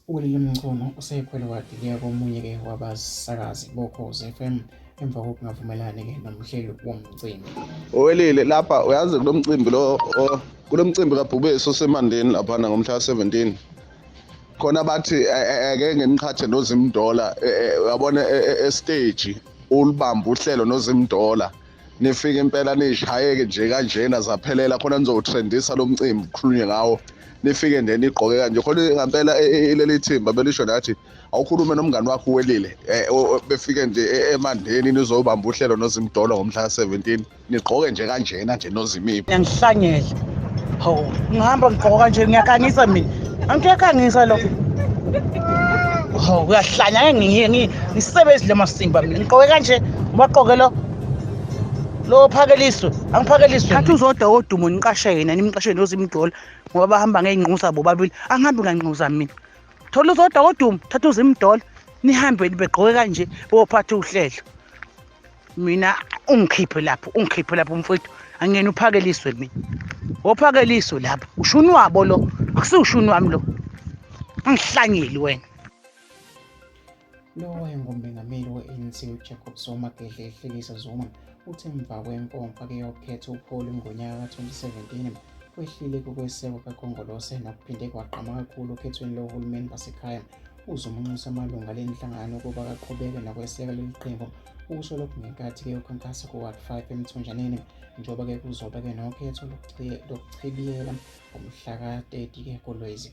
Welile Mchunu usekhwele wadilika komunye-ke wabasakazi bokhozi FM emva kokungavumelani-ke nomhleli womcimbi. Welile lapha uyazi kulo mcimbi kulo mcimbi kaBhubesi osemandeni laphana ngomhla ka-17 khona bathi ngeke niqhathe noZimdollar uyabona estage ulibamba uhlelo noZimdollar nifike impela nishayeke nje kanjena zaphelela khona nizotrendisa lo mcimbi kukhulunywe ngawo nifike nje nigqoke kanje khona ngempela leli thimba belisho nathi awukhulume nomngani wakho Welile befike nje emandeni nizobamba uhlelo noZimdollar ngomhla ka-17 nigqoke nje kanjena nje nozimiphi. Ngihlanyele hawu ngihamba ngigqoka kanje ngiyakangisa mina angiyakangisa lokho hawu uyahlanya ngisebenzile masimba mina ngigqoke kanje ubaqoke lo phakeliswe angiphakeliswe thatha uzodwa odumo niqashe yena nimqashe noZimdollar ngoba bahamba ngeinquza bobabili angihambi nganquza mina thola uzodwa odumo thatha uZimdollar nihambe begqoke kanje bophatha uhlelo mina ungikhiphe lapho mfowethu angiyena uphakeliswe mina wophakeliswe lapho ushuni wabo lo akusiushuni wami lo angihlanyeli wena. Lo wayengumengameli we-ANC uJacob Zuma Gedleyihlekisa Zuma uthi emva kwenkomfa-ke yokukhetha ukholo ngonyaka ka-2017 kwehlile kukwesekwa kakhongolose nokuphinde kwagqama kakhulu okhethweni lohulumeni basekhaya. UZuma unxuse amalunga lenhlangano ukuba aqhubeke nokweseka leli qembu ukusho lokhu ngenkathi-ke ukhankasa ku-Ward 5 eMthonjaneni njengoba-ke kuzoba-ke nokhetho lokuchibiyela ngomhla ka-30 kuLwezi.